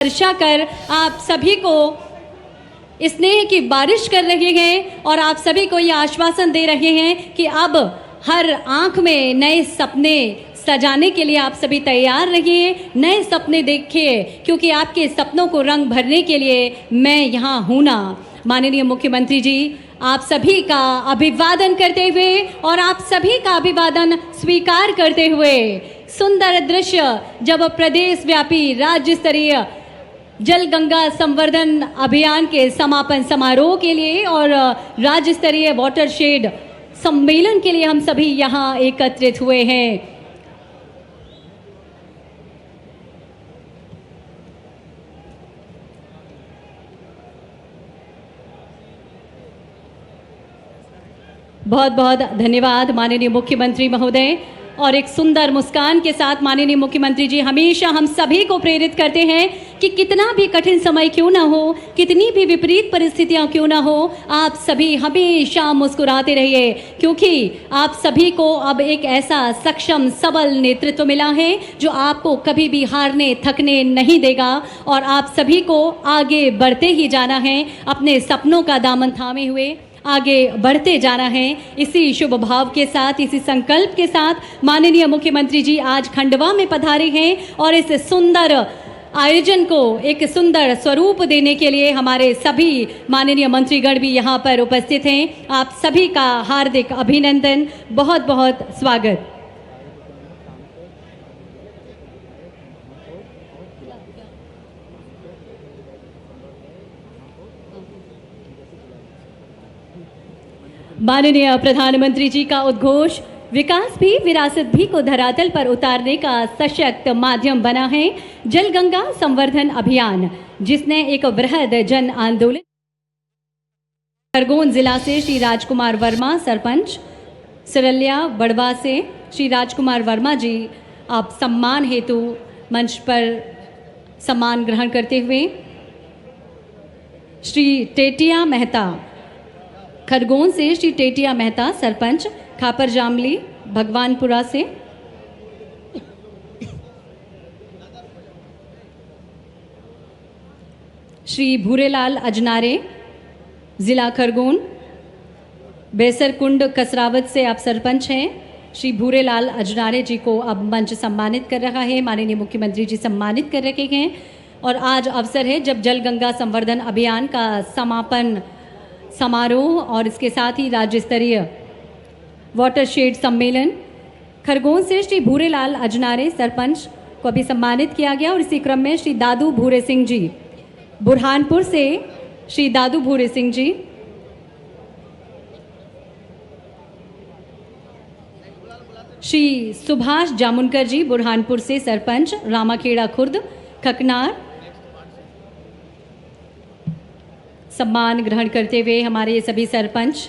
वर्षा कर आप सभी को स्नेह की बारिश कर रहे हैं और आप सभी को ये आश्वासन दे रहे हैं कि अब हर आंख में नए सपने सजाने के लिए आप सभी तैयार रहिए, नए सपने देखिए, क्योंकि आपके सपनों को रंग भरने के लिए मैं यहाँ हूँ ना। माननीय मुख्यमंत्री जी, आप सभी का अभिवादन करते हुए और आप सभी का अभिवादन स्वीकार करते हुए सुंदर दृश्य जब प्रदेश व्यापी राज्य स्तरीय जल गंगा संवर्धन अभियान के समापन समारोह के लिए और राज्य स्तरीय वाटरशेड सम्मेलन के लिए हम सभी यहाँ एकत्रित हुए हैं। बहुत बहुत धन्यवाद माननीय मुख्यमंत्री महोदय। और एक सुंदर मुस्कान के साथ माननीय मुख्यमंत्री जी हमेशा हम सभी को प्रेरित करते हैं कि कितना भी कठिन समय क्यों ना हो, कितनी भी विपरीत परिस्थितियां क्यों ना हो, आप सभी हमेशा मुस्कुराते रहिए, क्योंकि आप सभी को अब एक ऐसा सक्षम सबल नेतृत्व मिला है जो आपको कभी भी हारने थकने नहीं देगा और आप सभी को आगे बढ़ते ही जाना है, अपने सपनों का दामन थामे हुए आगे बढ़ते जाना है। इसी शुभ भाव के साथ, इसी संकल्प के साथ माननीय मुख्यमंत्री जी आज खंडवा में पधारे हैं और इस सुंदर आयोजन को एक सुंदर स्वरूप देने के लिए हमारे सभी माननीय मंत्रीगण भी यहाँ पर उपस्थित हैं। आप सभी का हार्दिक अभिनंदन, बहुत बहुत स्वागत। माननीय प्रधानमंत्री जी का उद्घोष विकास भी विरासत भी को धरातल पर उतारने का सशक्त माध्यम बना है जल गंगा संवर्धन अभियान, जिसने एक बृहद जन आंदोलन। खरगोन जिला से श्री राजकुमार वर्मा सरपंच, सिरलिया बड़वा से श्री राजकुमार वर्मा जी आप सम्मान हेतु मंच पर सम्मान ग्रहण करते हुए। श्री टेटिया मेहता खरगोन से श्री टेटिया मेहता सरपंच, खापर जामली भगवानपुरा से। श्री भूरेलाल अजनारे जिला खरगोन, बेसरकुंड कसरावत से आप सरपंच हैं। श्री भूरेलाल अजनारे जी को अब मंच सम्मानित कर रहा है, माननीय मुख्यमंत्री जी सम्मानित कर रखे हैं। और आज अवसर है जब जल गंगा संवर्धन अभियान का समापन समारोह और इसके साथ ही राज्य स्तरीय वाटरशेड सम्मेलन। खरगोन से श्री भूरेलाल अजनारे सरपंच को अभी सम्मानित किया गया और इसी क्रम में श्री दादू भूरे सिंह जी, बुरहानपुर से श्री दादू भूरे सिंह जी, श्री सुभाष जामुनकर जी बुरहानपुर से सरपंच, रामाखेड़ा खुर्द खकनार, सम्मान ग्रहण करते हुए हमारे ये सभी सरपंच।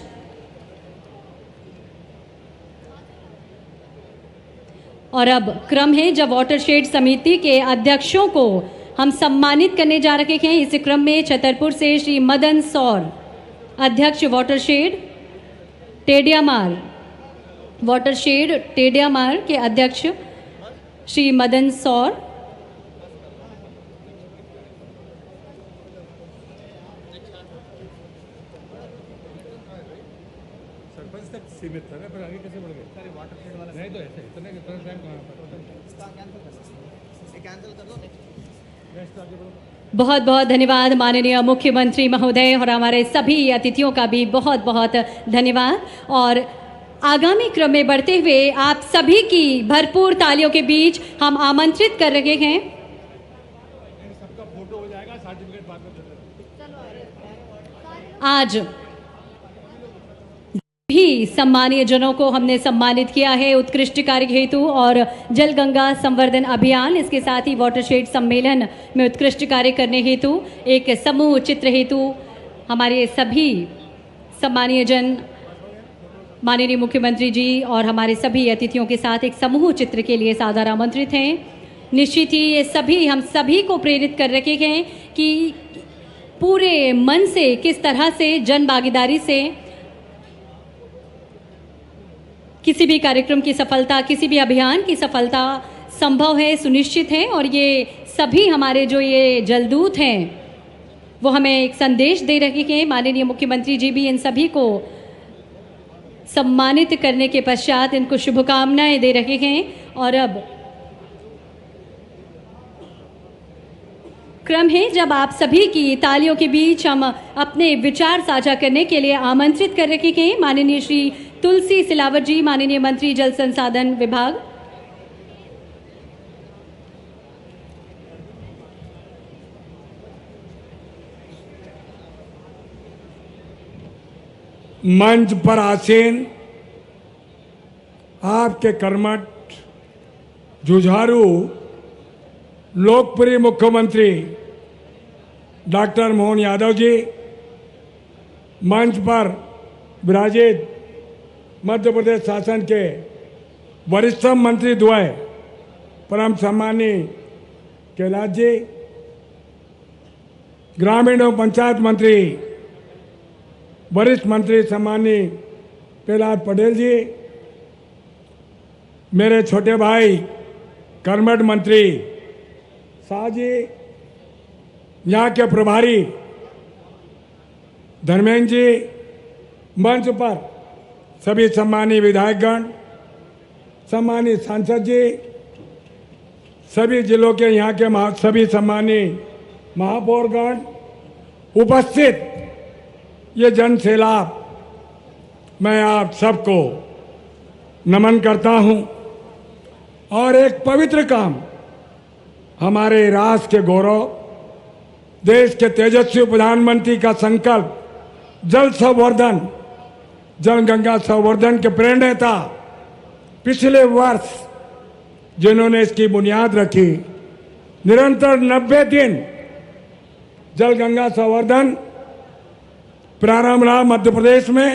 और अब क्रम है जब वाटरशेड समिति के अध्यक्षों को हम सम्मानित करने जा रहे हैं। इस क्रम में छतरपुर से श्री मदन सौर अध्यक्ष वाटरशेड टेडियामार, वाटरशेड टेडियामार के अध्यक्ष श्री मदन सौर, तक सीमित था ना, पर आगे कैसे बढ़ गए? सारे वाटरशेड वाला नहीं तो ऐसे इतने इतना टाइम कहाँ पर? इसका कैंसिल कर दो, नेक्स्ट आगे बढ़ो। बहुत बहुत धन्यवाद माननीय मुख्यमंत्री महोदय और हमारे सभी अतिथियों का भी बहुत बहुत धन्यवाद। और आगामी क्रम में बढ़ते हुए आप सभी की भरपूर तालियों के बीच हम आमंत्रित कर रहे हैं। सबका फोटो हो जाएगा, सर्टिफिकेट बाद में देते हैं। आज भी सम्मानीय जनों को हमने सम्मानित किया है उत्कृष्ट कार्य हेतु और जल गंगा संवर्धन अभियान, इसके साथ ही वाटरशेड सम्मेलन में उत्कृष्ट कार्य करने हेतु एक समूह चित्र हेतु हमारे सभी सम्मानीय जन माननीय मुख्यमंत्री जी और हमारे सभी अतिथियों के साथ एक समूह चित्र के लिए सादर आमंत्रित हैं। निश्चित ही ये सभी हम सभी को प्रेरित कर रखे हैं कि पूरे मन से किस तरह से जन भागीदारी से किसी भी कार्यक्रम की सफलता, किसी भी अभियान की सफलता संभव है, सुनिश्चित है। और ये सभी हमारे जो ये जलदूत हैं वो हमें एक संदेश दे रहे हैं। माननीय मुख्यमंत्री जी भी इन सभी को सम्मानित करने के पश्चात इनको शुभकामनाएं दे रहे हैं। और अब क्रम है जब आप सभी की तालियों के बीच हम अपने विचार साझा करने के लिए आमंत्रित कर रहे हैं माननीय श्री तुलसी सिलावट जी, माननीय मंत्री जल संसाधन विभाग। मंच पर आसीन आपके कर्मठ जुझारू लोकप्रिय मुख्यमंत्री डॉक्टर मोहन यादव जी, मंच पर विराजित मध्य प्रदेश शासन के वरिष्ठ मंत्री द्वय परम सम्मानी कैलाश जी, ग्रामीण एवं पंचायत मंत्री वरिष्ठ मंत्री सम्मानी प्रहलाद पटेल जी, मेरे छोटे भाई कर्मठ मंत्री शाह जी, यहाँ के प्रभारी धर्मेंद्र जी, मंच पर सभी सम्मानी विधायकगण, सम्मानी सांसद जी, सभी जिलों के यहाँ के सभी सम्मानी महापौरगण, उपस्थित ये जन सैलाब, मैं आप सबको नमन करता हूं। और एक पवित्र काम, हमारे राष्ट्र के गौरव, देश के तेजस्वी प्रधानमंत्री का संकल्प जल संवर्धन, जल गंगा संवर्धन के प्रेरणेता पिछले वर्ष जिन्होंने इसकी बुनियाद रखी, निरंतर 90 दिन जल गंगा संवर्धन प्रारंभ रहा मध्य प्रदेश में।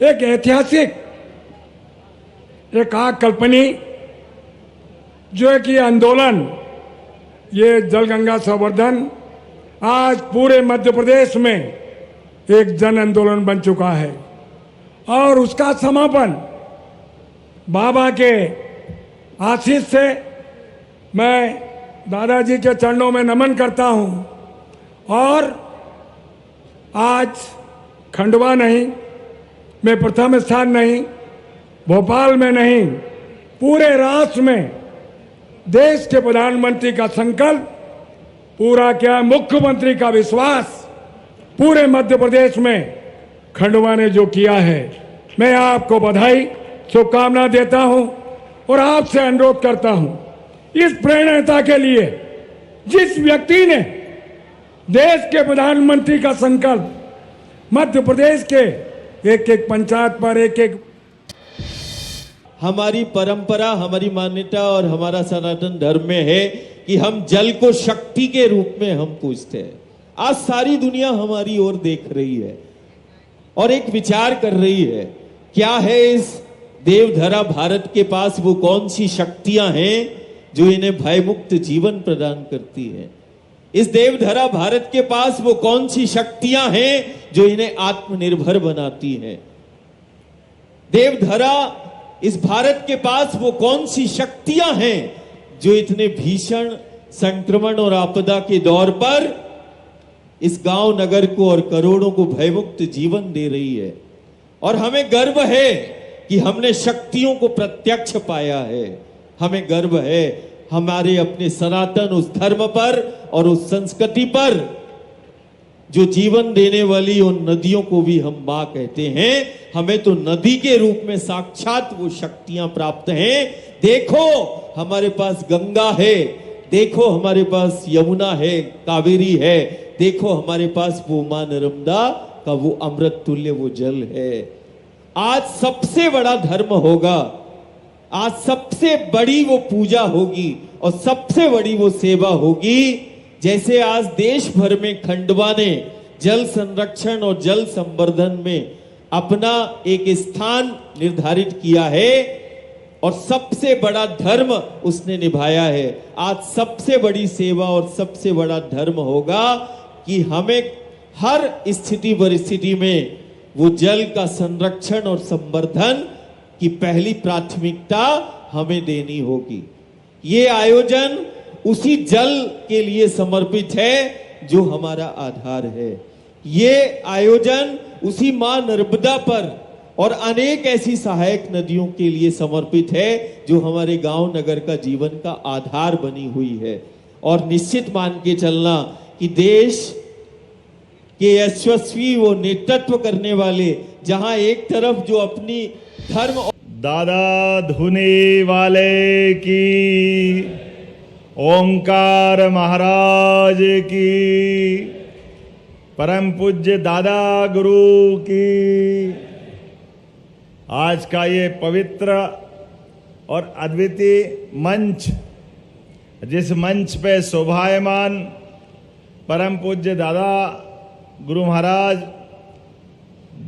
एक ऐतिहासिक, एक आकल्पनी जो है कि आंदोलन, ये जल गंगा संवर्धन आज पूरे मध्य प्रदेश में एक जन आंदोलन बन चुका है। और उसका समापन बाबा के आशीष से मैं दादाजी के चरणों में नमन करता हूं। और आज खंडवा नहीं, मैं प्रथम स्थान नहीं, भोपाल में नहीं, पूरे राष्ट्र में देश के प्रधानमंत्री का संकल्प पूरा किया, मुख्यमंत्री का विश्वास पूरे मध्य प्रदेश में खंडवा ने जो किया है, मैं आपको बधाई शुभकामना देता हूं। और आपसे अनुरोध करता हूं, इस प्रेरणा के लिए जिस व्यक्ति ने देश के प्रधानमंत्री का संकल्प मध्य प्रदेश के एक एक पंचायत पर एक एक, हमारी परंपरा, हमारी मान्यता और हमारा सनातन धर्म में है कि हम जल को शक्ति के रूप में हम पूजते हैं। आज सारी दुनिया हमारी ओर देख रही है और एक विचार कर रही है, क्या है इस देवधरा भारत के पास वो कौन सी शक्तियां हैं जो इन्हें भयमुक्त जीवन प्रदान करती हैं। इस देवधरा भारत के पास वो कौन सी शक्तियां हैं जो इन्हें आत्मनिर्भर बनाती हैं। देवधरा, इस भारत के पास वो कौन सी शक्तियां हैं जो इतने भीषण संक्रमण और आपदा के दौर पर इस गांव नगर को और करोड़ों को भयमुक्त जीवन दे रही है। और हमें गर्व है कि हमने शक्तियों को प्रत्यक्ष पाया है। हमें गर्व है हमारे अपने सनातन उस धर्म पर और उस संस्कृति पर जो जीवन देने वाली उन नदियों को भी हम मां कहते हैं। हमें तो नदी के रूप में साक्षात वो शक्तियां प्राप्त हैं। देखो हमारे पास गंगा है, देखो हमारे पास यमुना है, कावेरी है, देखो हमारे पास वो मां नर्मदा का वो अमृत तुल्य वो जल है। आज सबसे बड़ा धर्म होगा, आज सबसे बड़ी वो पूजा होगी और सबसे बड़ी वो सेवा होगी। जैसे आज देश भर में खंडवा ने जल संरक्षण और जल संवर्धन में अपना एक स्थान निर्धारित किया है और सबसे बड़ा धर्म उसने निभाया है। आज सबसे बड़ी सेवा और सबसे बड़ा धर्म होगा कि हमें हर स्थिति परिस्थिति में वो जल का संरक्षण और संवर्धन की पहली प्राथमिकता हमें देनी होगी। ये आयोजन उसी जल के लिए समर्पित है जो हमारा आधार है। ये आयोजन उसी मां नर्मदा पर और अनेक ऐसी सहायक नदियों के लिए समर्पित है जो हमारे गांव नगर का जीवन का आधार बनी हुई है। और निश्चित मान के चलना कि देश के यशस्वी वो नेतृत्व करने वाले, जहां एक तरफ जो अपनी धर्म दादा धुनी वाले की, ओंकार महाराज की, परम पूज्य दादा गुरु की। आज का ये पवित्र और अद्वितीय मंच, जिस मंच पे शोभायमान परम पूज्य दादा गुरु महाराज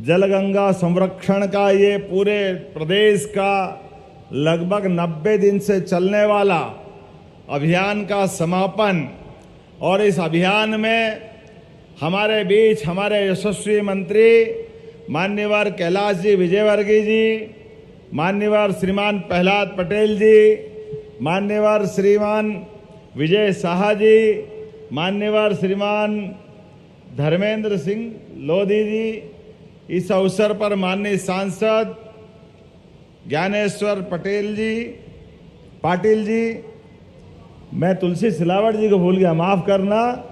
जलगंगा संरक्षण का ये पूरे प्रदेश का लगभग 90 दिन से चलने वाला अभियान का समापन, और इस अभियान में हमारे बीच हमारे यशस्वी मंत्री मान्यवर कैलाश जी विजयवर्गीय जी, मान्यवर श्रीमान प्रहलाद पटेल जी, मान्यवर श्रीमान विजय शाह जी, मान्यवर श्रीमान धर्मेंद्र सिंह लोधी जी, इस अवसर पर माननीय सांसद ज्ञानेश्वर पाटिल जी, मैं तुलसी सिलावट जी को भूल गया, माफ करना।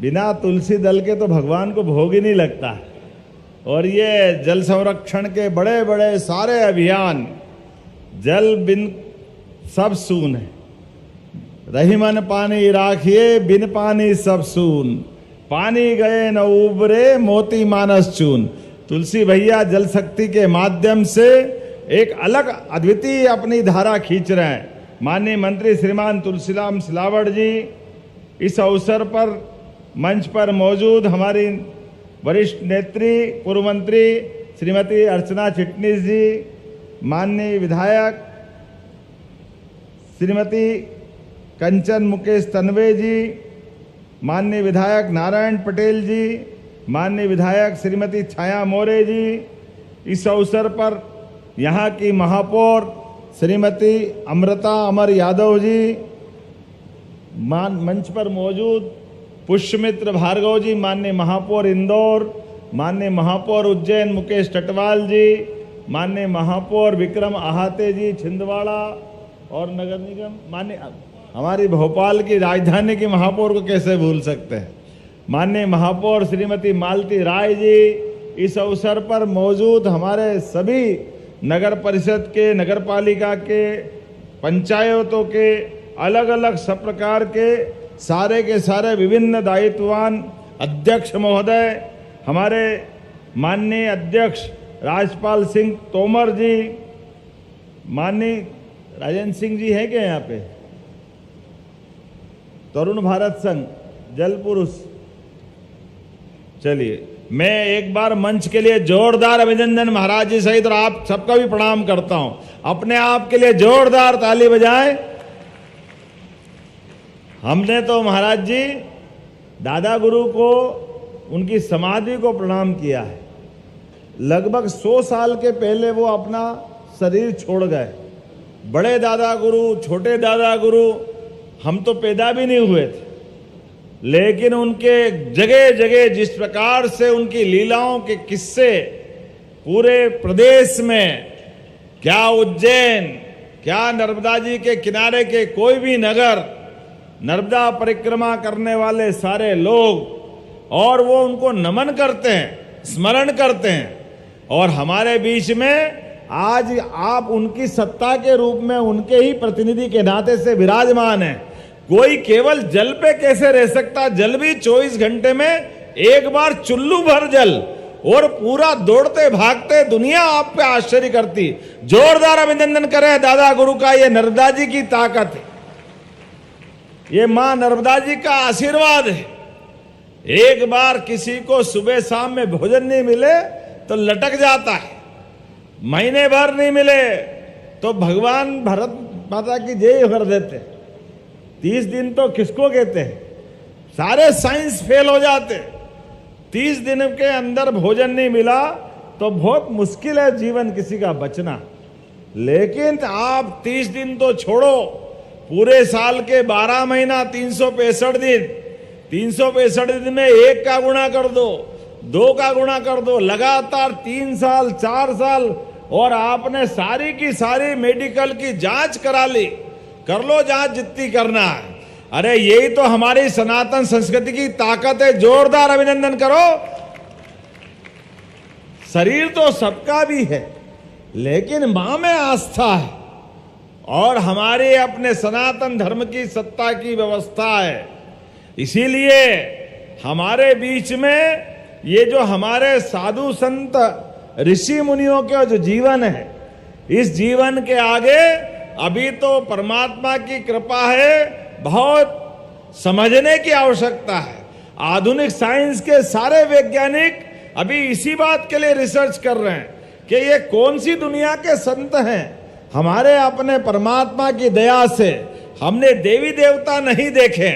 बिना तुलसी दल के तो भगवान को भोग ही नहीं लगता। और ये जल संरक्षण के बड़े बड़े सारे अभियान, जल बिन सब सून है, रही मन पानी राखिए, बिन पानी सब सून, पानी गए न उबरे, मोती मानस चून। तुलसी भैया जल शक्ति के माध्यम से एक अलग अद्वितीय अपनी धारा खींच रहे हैं। माननीय मंत्री श्रीमान तुलसीराम सिलावट जी, इस अवसर पर मंच पर मौजूद हमारी वरिष्ठ नेत्री पूर्व मंत्री श्रीमती अर्चना चिटनीस जी, माननीय विधायक श्रीमती कंचन मुकेश तन्वे जी, माननीय विधायक नारायण पटेल जी, माननीय विधायक श्रीमती छाया मोरे जी, इस अवसर पर यहाँ की महापौर श्रीमती अमृता अमर यादव जी, मंच पर मौजूद पुष्यमित्र भार्गव जी, माननीय महापौर इंदौर, माननीय महापौर उज्जैन मुकेश टटवाल जी, माननीय महापौर विक्रम आहाते जी छिंदवाड़ा और नगर निगम, माननीय हमारी भोपाल की राजधानी की महापौर को कैसे भूल सकते हैं, माननीय महापौर श्रीमती मालती राय जी, इस अवसर पर मौजूद हमारे सभी नगर परिषद के, नगर पालिका के, पंचायतों के अलग अलग सब प्रकार के सारे विभिन्न दायित्ववान अध्यक्ष महोदय, हमारे माननीय अध्यक्ष राजपाल सिंह तोमर जी, माननीय राजेंद्र सिंह जी हैं क्या यहाँ पे, तरुण भारत संघ जल पुरुष। चलिए मैं एक बार मंच के लिए जोरदार अभिनंदन महाराज जी सहित और आप सबका भी प्रणाम करता हूं। अपने आप के लिए जोरदार ताली बजाएं। हमने तो महाराज जी दादा गुरु को, उनकी समाधि को प्रणाम किया है। लगभग 100 साल के पहले वो अपना शरीर छोड़ गए। बड़े दादा गुरु, छोटे दादा गुरु हम तो पैदा भी नहीं हुए थे, लेकिन उनके जगह जगह जिस प्रकार से उनकी लीलाओं के किस्से पूरे प्रदेश में, क्या उज्जैन, क्या नर्मदा जी के किनारे के कोई भी नगर, नर्मदा परिक्रमा करने वाले सारे लोग, और वो उनको नमन करते हैं, स्मरण करते हैं। और हमारे बीच में आज आप उनकी सत्ता के रूप में उनके ही प्रतिनिधि के नाते से विराजमान हैं। कोई केवल जल पे कैसे रह सकता? जल भी 24 घंटे में एक बार चुल्लू भर जल, और पूरा दौड़ते भागते दुनिया आप पे आश्चर्य करती। जोरदार अभिनंदन करें दादा गुरु का। ये नर्मदा जी की ताकत है, ये मां नर्मदा जी का आशीर्वाद है। एक बार किसी को सुबह शाम में भोजन नहीं मिले तो लटक जाता है, महीने भर नहीं मिले तो भगवान भारत माता की जय कर देते। 30 दिन तो किसको कहते हैं? सारे साइंस फेल हो जाते। 30 दिन के अंदर भोजन नहीं मिला तो बहुत मुश्किल है जीवन किसी का बचना। लेकिन आप 30 दिन तो छोड़ो, पूरे साल के 12 महीना 365 दिन में 1 का गुणा कर दो, 2 का गुणा कर दो, लगातार 3 साल 4 साल, और आपने सारी की सारी मेडिकल की जांच करा ली। कर लो जांच जितनी करना है। अरे यही तो हमारी सनातन संस्कृति की ताकत है। जोरदार अभिनंदन करो। शरीर तो सबका भी है, लेकिन मां में आस्था है और हमारे अपने सनातन धर्म की सत्ता की व्यवस्था है। इसीलिए हमारे बीच में ये जो हमारे साधु संत ऋषि मुनियों के जो जीवन है, इस जीवन के आगे अभी तो परमात्मा की कृपा है, बहुत समझने की आवश्यकता है। आधुनिक साइंस के सारे वैज्ञानिक अभी इसी बात के लिए रिसर्च कर रहे हैं कि ये कौन सी दुनिया के संत हैं। हमारे अपने परमात्मा की दया से हमने देवी देवता नहीं देखे,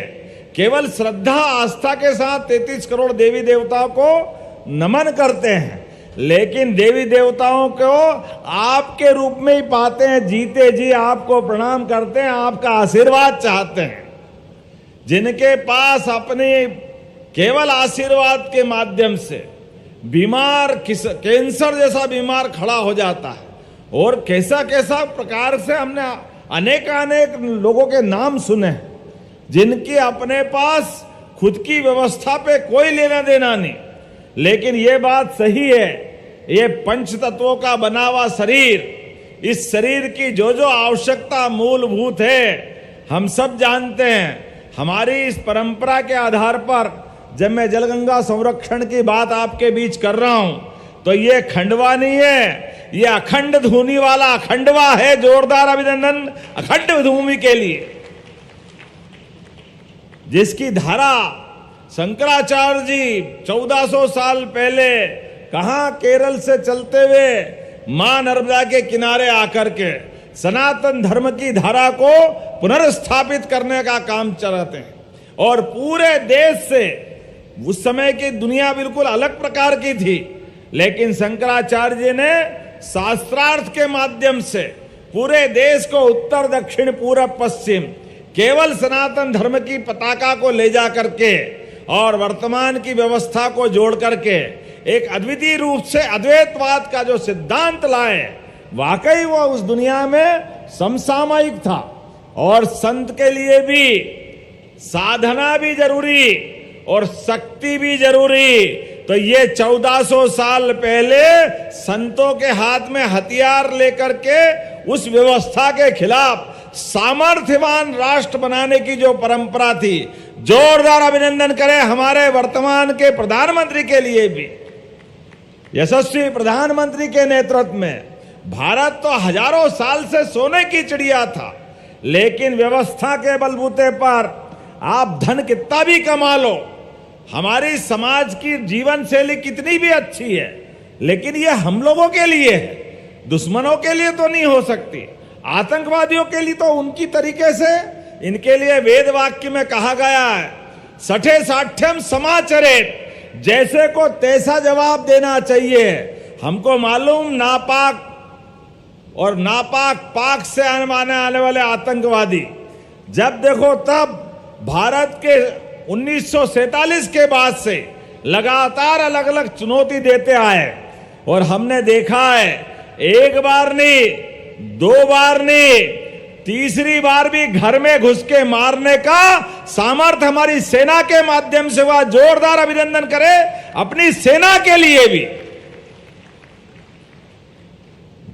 केवल श्रद्धा आस्था के साथ 33 करोड़ देवी देवताओं को नमन करते हैं, लेकिन देवी देवताओं को आपके रूप में ही पाते हैं। जीते जी आपको प्रणाम करते हैं, आपका आशीर्वाद चाहते हैं। जिनके पास अपने केवल आशीर्वाद के माध्यम से बीमार कैंसर जैसा बीमार खड़ा हो जाता है, और कैसा कैसा प्रकार से हमने अनेक लोगों के नाम सुने हैं जिनके अपने पास खुद की व्यवस्था पे कोई लेना देना नहीं। लेकिन ये बात सही है, ये पंच तत्वों का बना हुआ शरीर, इस शरीर की जो जो आवश्यकता मूलभूत है हम सब जानते हैं। हमारी इस परंपरा के आधार पर जब मैं जलगंगा संरक्षण की बात आपके बीच कर रहा हूं, तो ये खंडवा नहीं है, ये अखंड धुनी वाला अखंडवा है। जोरदार अभिनंदन अखंड भूमि के लिए, जिसकी धारा शंकराचार्य जी 1400 साल पहले कहां केरल से चलते हुए मां नर्मदा के किनारे आकर के सनातन धर्म की धारा को पुनर्स्थापित करने का काम चलाते हैं। और पूरे देश से, उस समय की दुनिया बिल्कुल अलग प्रकार की थी, लेकिन शंकराचार्य जी ने शास्त्रार्थ के माध्यम से पूरे देश को उत्तर दक्षिण पूरब पश्चिम केवल सनातन धर्म की पताका को ले जा करके और वर्तमान की व्यवस्था को जोड़ करके एक अद्वितीय रूप से अद्वैतवाद का जो सिद्धांत लाए, वाकई वो उस दुनिया में समसामयिक था। और संत के लिए भी साधना भी जरूरी और शक्ति भी जरूरी। तो ये 1400 साल पहले संतों के हाथ में हथियार लेकर के उस व्यवस्था के खिलाफ सामर्थ्यवान राष्ट्र बनाने की जो परंपरा थी, जोरदार अभिनंदन करें हमारे वर्तमान के प्रधानमंत्री के लिए भी। यशस्वी प्रधानमंत्री के नेतृत्व में भारत तो हजारों साल से सोने की चिड़िया था, लेकिन व्यवस्था के बलबूते पर आप धन कितना भी कमा लो, हमारी समाज की जीवन शैली कितनी भी अच्छी है, लेकिन ये हम लोगों के लिए है, दुश्मनों के लिए तो नहीं हो सकती। आतंकवादियों के लिए तो उनकी तरीके से, इनके लिए वेद वाक्य में कहा गया है, सठे साठ्यम समाचरेत, जैसे को तैसा जवाब देना चाहिए। हमको मालूम नापाक और नापाक पाक से आने वाले आतंकवादी जब देखो तब भारत के 1947 के बाद से लगातार अलग अलग चुनौती देते आए, और हमने देखा है एक बार नहीं, 2 बार नहीं, तीसरी बार भी घर में घुस के मारने का सामर्थ्य हमारी सेना के माध्यम से हुआ। जोरदार अभिनंदन करें अपनी सेना के लिए भी,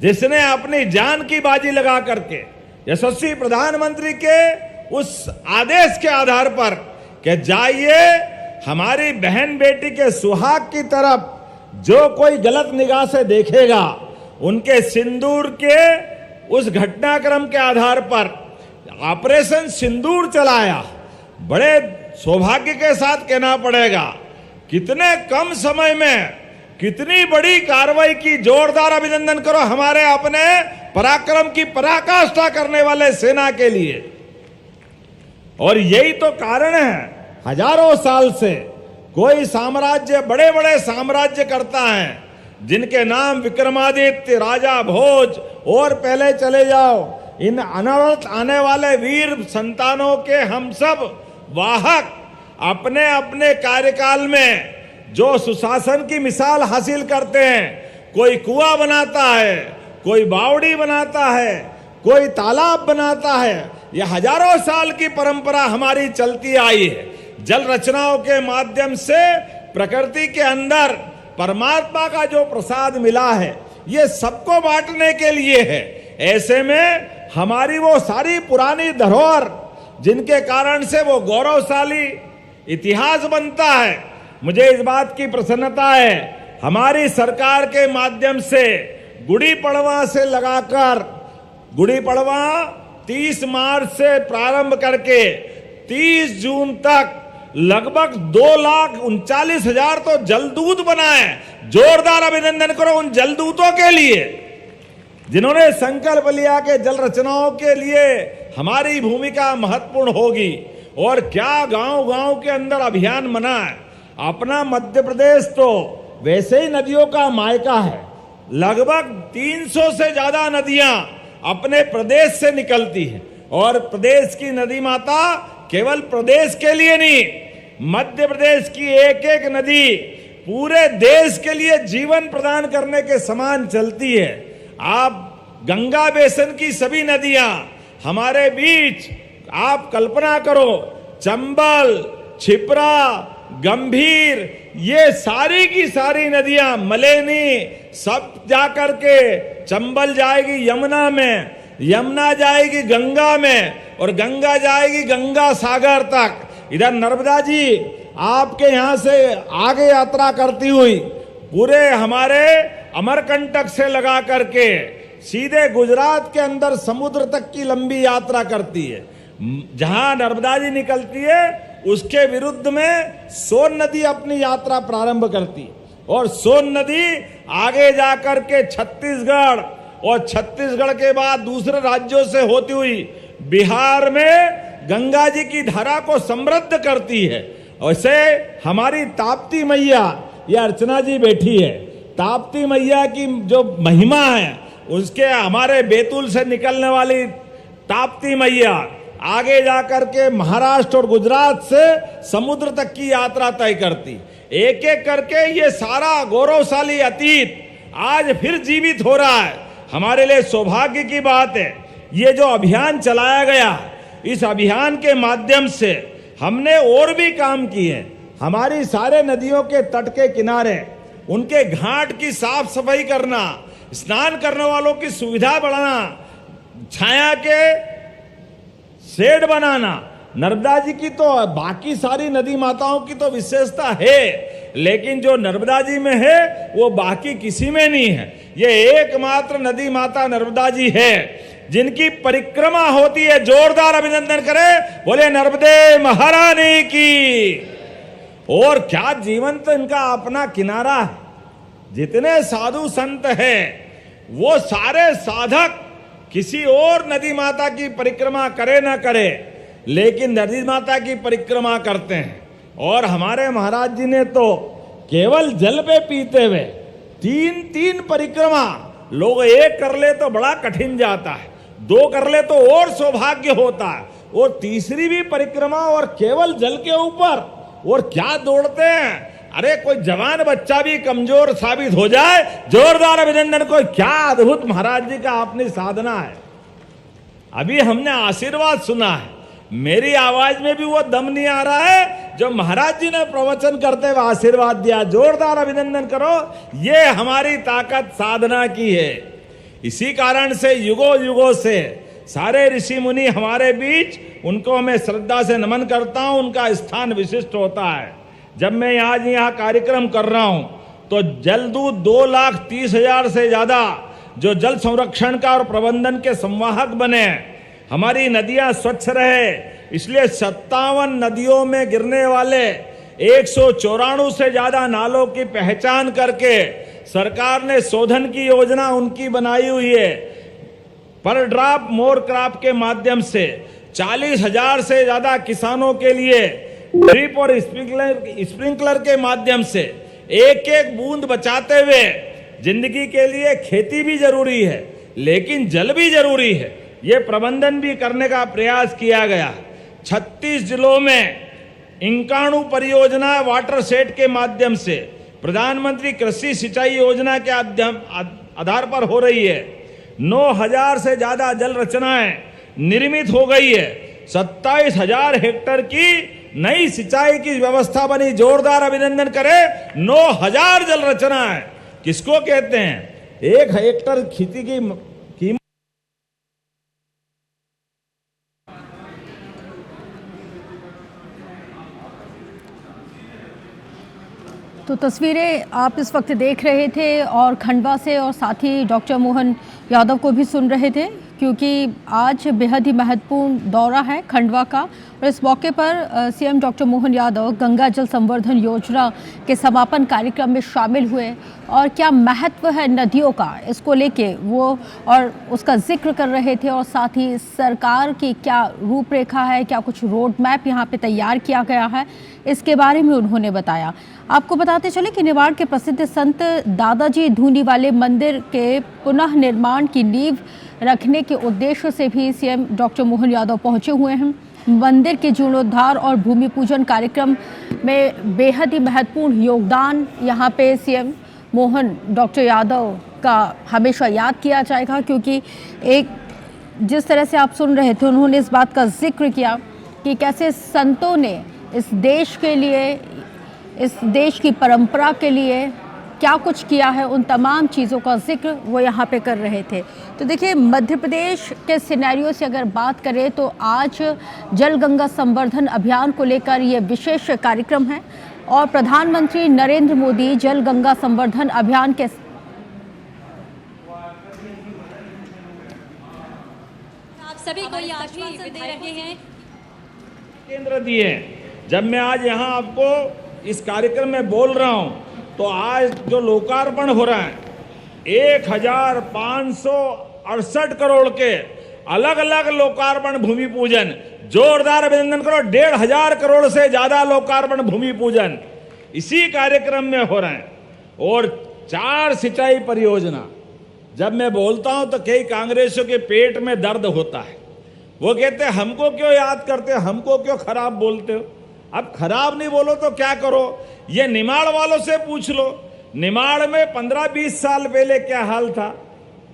जिसने अपनी जान की बाजी लगा करके यशस्वी प्रधानमंत्री के उस आदेश के आधार पर कि जाइए हमारी बहन बेटी के सुहाग की तरफ जो कोई गलत निगाह से देखेगा, उनके सिंदूर के उस घटनाक्रम के आधार पर ऑपरेशन सिंदूर चलाया। बड़े सौभाग्य के साथ कहना पड़ेगा, कितने कम समय में कितनी बड़ी कार्रवाई की। जोरदार अभिनंदन करो हमारे अपने पराक्रम की पराकाष्ठा करने वाले सेना के लिए। और यही तो कारण है, हजारों साल से कोई साम्राज्य, बड़े बड़े साम्राज्य करता है जिनके नाम विक्रमादित्य, राजा भोज और पहले चले जाओ, इन अनवरत आने वाले वीर संतानों के हम सब वाहक अपने अपने कार्यकाल में जो सुशासन की मिसाल हासिल करते हैं, कोई कुआं बनाता है, कोई बावड़ी बनाता है, कोई तालाब बनाता है, यह हजारों साल की परंपरा हमारी चलती आई है। जल रचनाओं के माध्यम से प्रकृति के अंदर परमात्मा का जो प्रसाद मिला है, ये सबको बांटने के लिए है। ऐसे में हमारी वो सारी पुरानी धरोहर जिनके कारण से वो गौरवशाली इतिहास बनता है, मुझे इस बात की प्रसन्नता है हमारी सरकार के माध्यम से गुड़ी पड़वा से लगाकर, गुड़ी पड़वा 30 मार्च से प्रारंभ करके 30 जून तक लगभग 2,39,000 तो जलदूत बनाए। जोरदार अभिनंदन करो उन जलदूतों के लिए जिन्होंने संकल्प लिया कि जल रचनाओं के लिए हमारी भूमिका महत्वपूर्ण होगी। और क्या गांव-गांव के अंदर अभियान बना है। अपना मध्य प्रदेश तो वैसे ही नदियों का मायका है। लगभग 300 से ज्यादा नदियां अपने प्रदेश से निकलती हैं और प्रदेश की नदी माता केवल प्रदेश के लिए नहीं, मध्य प्रदेश की एक एक नदी पूरे देश के लिए जीवन प्रदान करने के समान चलती है। आप गंगा बेसिन की सभी नदियां हमारे बीच, आप कल्पना करो, चंबल, छिप्रा, गंभीर, ये सारी की सारी नदियां, मलेनी, सब जाकर के चंबल जाएगी यमुना में, यमुना जाएगी गंगा में और गंगा जाएगी गंगा सागर तक। इधर नर्मदा जी आपके यहां से आगे यात्रा करती हुई पूरे हमारे अमरकंटक से लगा करके सीधे गुजरात के अंदर समुद्र तक की लंबी यात्रा करती है। जहां नर्मदा जी निकलती है उसके विरुद्ध में सोन नदी अपनी यात्रा प्रारंभ करती और सोन नदी आगे जाकर के छत्तीसगढ़ और छत्तीसगढ़ के बाद दूसरे राज्यों से होती हुई बिहार में गंगा जी की धारा को समृद्ध करती है। वैसे हमारी ताप्ती मैया, ये अर्चना जी बैठी है, ताप्ती मैया की जो महिमा है उसके हमारे बैतूल से निकलने वाली ताप्ती मैया आगे जाकर के महाराष्ट्र और गुजरात से समुद्र तक की यात्रा तय करती। एक एक करके ये सारा गौरवशाली अतीत आज फिर जीवित हो रहा है। हमारे लिए सौभाग्य की बात है ये जो अभियान चलाया गया, इस अभियान के माध्यम से हमने और भी काम किए। हमारी सारे नदियों के तट के किनारे उनके घाट की साफ सफाई करना, स्नान करने वालों की सुविधा बढ़ाना, छाया के शेड बनाना। नर्मदा जी की तो बाकी सारी नदी माताओं की तो विशेषता है, लेकिन जो नर्मदा जी में है वो बाकी किसी में नहीं है। ये एकमात्र नदी माता नर्मदा जी है जिनकी परिक्रमा होती है। जोरदार अभिनंदन करें, बोले नर्मदे महारानी की। और क्या जीवन तो इनका अपना किनारा है। जितने साधु संत हैं वो सारे साधक किसी और नदी माता की परिक्रमा करे ना करे, लेकिन नदी माता की परिक्रमा करते हैं। और हमारे महाराज जी ने तो केवल जल पे पीते हुए 3 परिक्रमा, लोग एक कर ले तो बड़ा कठिन जाता है, 2 कर ले तो और सौभाग्य होता है, और तीसरी भी परिक्रमा और केवल जल के ऊपर। और क्या दौड़ते हैं, अरे कोई जवान बच्चा भी कमजोर साबित हो जाए। जोरदार अभिनंदन को। क्या अद्भुत महाराज जी का अपनी साधना है। अभी हमने आशीर्वाद सुना है, मेरी आवाज में भी वो दम नहीं आ रहा है जो महाराज जी ने प्रवचन करते हुए आशीर्वाद दिया। जोरदार अभिनंदन करो। ये हमारी ताकत साधना की है। इसी कारण से युगों युगों से सारे ऋषि मुनि हमारे बीच, उनको मैं श्रद्धा से नमन करता हूं। उनका स्थान विशिष्ट होता है। जब मैं आज यहाँ कार्यक्रम कर रहा हूं तो जलदूत 2,30,000 से ज्यादा जो जल संरक्षण का और प्रबंधन के संवाहक बने, हमारी नदियां स्वच्छ रहे, इसलिए 57 नदियों में गिरने वाले 194 से ज्यादा नालों की पहचान करके सरकार ने शोधन की योजना उनकी बनाई हुई है। पर ड्रॉप मोर क्रॉप के माध्यम से 40,000 से ज्यादा किसानों के लिए ड्रिप और स्प्रिंकलर के माध्यम से एक एक बूंद बचाते हुए, जिंदगी के लिए खेती भी जरूरी है लेकिन जल भी जरूरी है। ये प्रबंधन भी करने का प्रयास किया गया। 36 जिलों में 91 परियोजना वाटर सेट के माध्यम से प्रधानमंत्री कृषि सिंचाई योजना के आधार पर हो रही है। 9,000 से ज्यादा जल रचनाएं निर्मित हो गई है। 27,000 हेक्टेयर की नई सिंचाई की व्यवस्था बनी। जोरदार अभिनंदन करें। 9,000 जल रचनाएं किसको कहते हैं? 1 हेक्टेयर खेती की कीमत। तो तस्वीरें आप इस वक्त देख रहे थे और खंडवा से, और साथ ही डॉक्टर मोहन यादव को भी सुन रहे थे, क्योंकि आज बेहद ही महत्वपूर्ण दौरा है खंडवा का। और इस मौके पर सीएम डॉक्टर मोहन यादव गंगा जल संवर्धन योजना के समापन कार्यक्रम में शामिल हुए, और क्या महत्व है नदियों का इसको लेके वो और उसका जिक्र कर रहे थे, और साथ ही सरकार की क्या रूपरेखा है, क्या कुछ रोड मैप यहाँ पे तैयार किया गया है, इसके बारे में उन्होंने बताया। आपको बताते चले कि निवाड़ के प्रसिद्ध संत दादाजी धूनी वाले मंदिर के पुनः निर्माण की नींव रखने के उद्देश्य से भी सीएम डॉक्टर मोहन यादव पहुंचे हुए हैं। मंदिर के जीर्णोद्धार और भूमि पूजन कार्यक्रम में बेहद ही महत्वपूर्ण योगदान यहाँ पे सीएम मोहन डॉक्टर यादव का हमेशा याद किया जाएगा, क्योंकि एक जिस तरह से आप सुन रहे थे, उन्होंने इस बात का जिक्र किया कि कैसे संतों ने इस देश के लिए, इस देश की परंपरा के लिए क्या कुछ किया है, उन तमाम चीज़ों का जिक्र वो यहाँ पे कर रहे थे। तो देखिए, मध्य प्रदेश के सिनेरियो से अगर बात करें तो आज जल गंगा संवर्धन अभियान को लेकर ये विशेष कार्यक्रम है, और प्रधानमंत्री नरेंद्र मोदी जल गंगा संवर्धन अभियान के आप सभी को ये आश्वासन दे रहे हैं, केंद्र दिए। जब मैं आज यहाँ आपको इस कार्यक्रम में बोल रहा हूँ, तो आज जो लोकार्पण हो रहा है 1,568 करोड़ के अलग अलग लोकार्पण भूमि पूजन, जोरदार अभिनंदन करो। 1,500 करोड़ से ज्यादा लोकार्पण भूमि पूजन इसी कार्यक्रम में हो रहे हैं। और 4 सिंचाई परियोजना। जब मैं बोलता हूं तो कई कांग्रेसियों के पेट में दर्द होता है। वो कहते हैं हमको क्यों याद करते हो, हमको क्यों खराब बोलते हो। अब खराब नहीं बोलो तो क्या करो, ये निमाड़ वालों से पूछ लो। निमाड़ में 15-20 साल पहले क्या हाल था।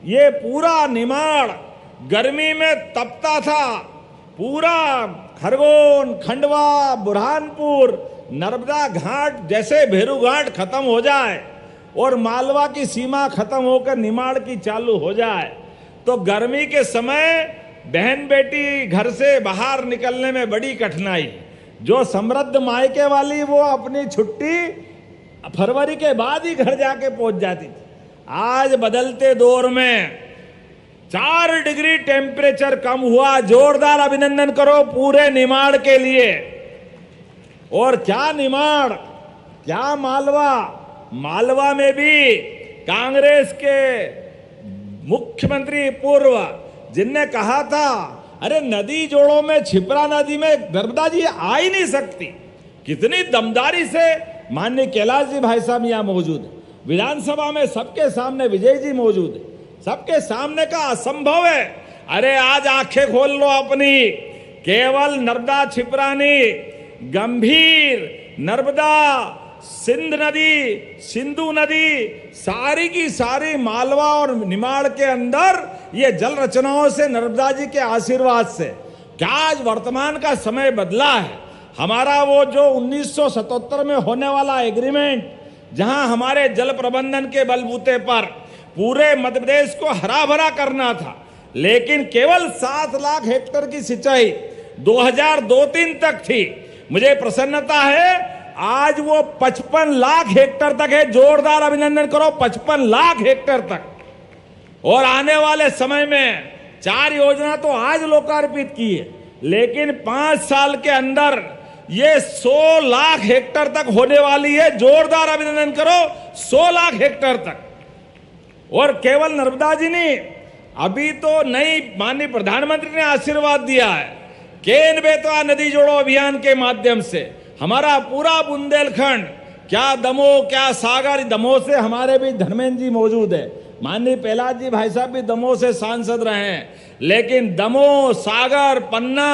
ये पूरा निमाड़ गर्मी में तपता था। पूरा खरगोन, खंडवा, बुरहानपुर, नर्मदा घाट जैसे भेरू घाट खत्म हो जाए और मालवा की सीमा खत्म होकर निमाड़ की चालू हो जाए, तो गर्मी के समय बहन बेटी घर से बाहर निकलने में बड़ी कठिनाई। जो समृद्ध मायके वाली वो अपनी छुट्टी फरवरी के बाद ही घर जाके पहुंच जाती थी। आज बदलते दौर में 4 डिग्री टेम्परेचर कम हुआ। जोरदार अभिनंदन करो पूरे निमाड़ के लिए। और क्या निमाड़, क्या मालवा। मालवा में भी कांग्रेस के मुख्यमंत्री पूर्व जिनने कहा था अरे नदी जोड़ों में, छिपरा नदी में नर्मदा जी आ ही नहीं सकती। कितनी दमदारी से माननीय कैलाश जी भाई साहब यहाँ मौजूद है। विधानसभा में सबके सामने विजय जी मौजूद है। सबके सामने का असंभव है। अरे आज आंखें खोल लो अपनी। केवल नर्मदा छिपरा नहीं, गंभीर, नर्मदा, सिंध नदी, सिंधु नदी, सारी की सारी मालवा और निमाड़ के अंदर ये जल रचनाओं से, नर्मदा जी के आशीर्वाद से क्या आज वर्तमान का समय बदला है। हमारा वो जो 1977 में होने वाला एग्रीमेंट, जहां हमारे जल प्रबंधन के बलबूते पर पूरे मध्य प्रदेश को हरा भरा करना था, लेकिन केवल 7 लाख हेक्टेयर की सिंचाई 2002-03 तक थी। मुझे प्रसन्नता है आज वो 55 लाख हेक्टेयर तक है। जोरदार अभिनंदन करो, 55 लाख हेक्टेयर तक। और आने वाले समय में 4 योजना तो आज लोकार्पित की है, लेकिन 5 साल के अंदर ये 100 लाख हेक्टेयर तक होने वाली है। जोरदार अभिनंदन करो, 100 लाख हेक्टेयर तक। और केवल नर्मदा जी ने, अभी तो नई माननीय प्रधानमंत्री ने आशीर्वाद दिया है। केन बेतवा नदी जोड़ो अभियान के माध्यम से हमारा पूरा बुंदेलखंड, क्या दमोह, क्या सागर, दमोह से हमारे भी धर्मेंद्र जी मौजूद है, माननीय प्रहलाद जी भाई साहब भी दमोह से सांसद रहे हैं, लेकिन दमोह, सागर, पन्ना,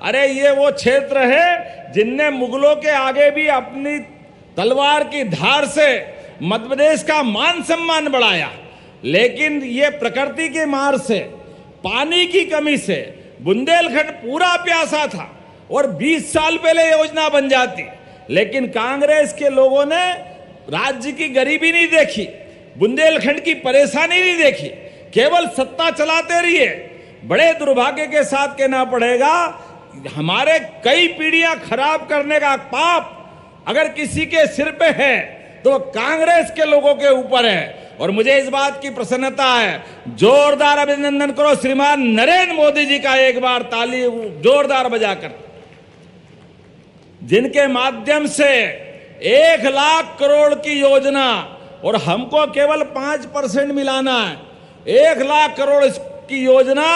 अरे ये वो क्षेत्र है जिनने मुगलों के आगे भी अपनी तलवार की धार से मध्य प्रदेश का मान सम्मान बढ़ाया। लेकिन ये प्रकृति की मार से, पानी की कमी से बुंदेलखंड पूरा प्यासा था और 20 साल पहले योजना बन जाती, लेकिन कांग्रेस के लोगों ने राज्य की गरीबी नहीं देखी, बुंदेलखंड की परेशानी नहीं देखी, केवल सत्ता चलाते रहिए। बड़े दुर्भाग्य के साथ कहना पड़ेगा, हमारे कई पीढ़ियां खराब करने का पाप अगर किसी के सिर पे है तो कांग्रेस के लोगों के ऊपर है। और मुझे इस बात की प्रसन्नता है, जोरदार अभिनंदन करो श्रीमान नरेंद्र मोदी जी का, एक बार ताली जोरदार बजाकर, जिनके माध्यम से 1 लाख करोड़ की योजना, और हमको केवल 5% मिलाना है, 1 लाख करोड़ की योजना,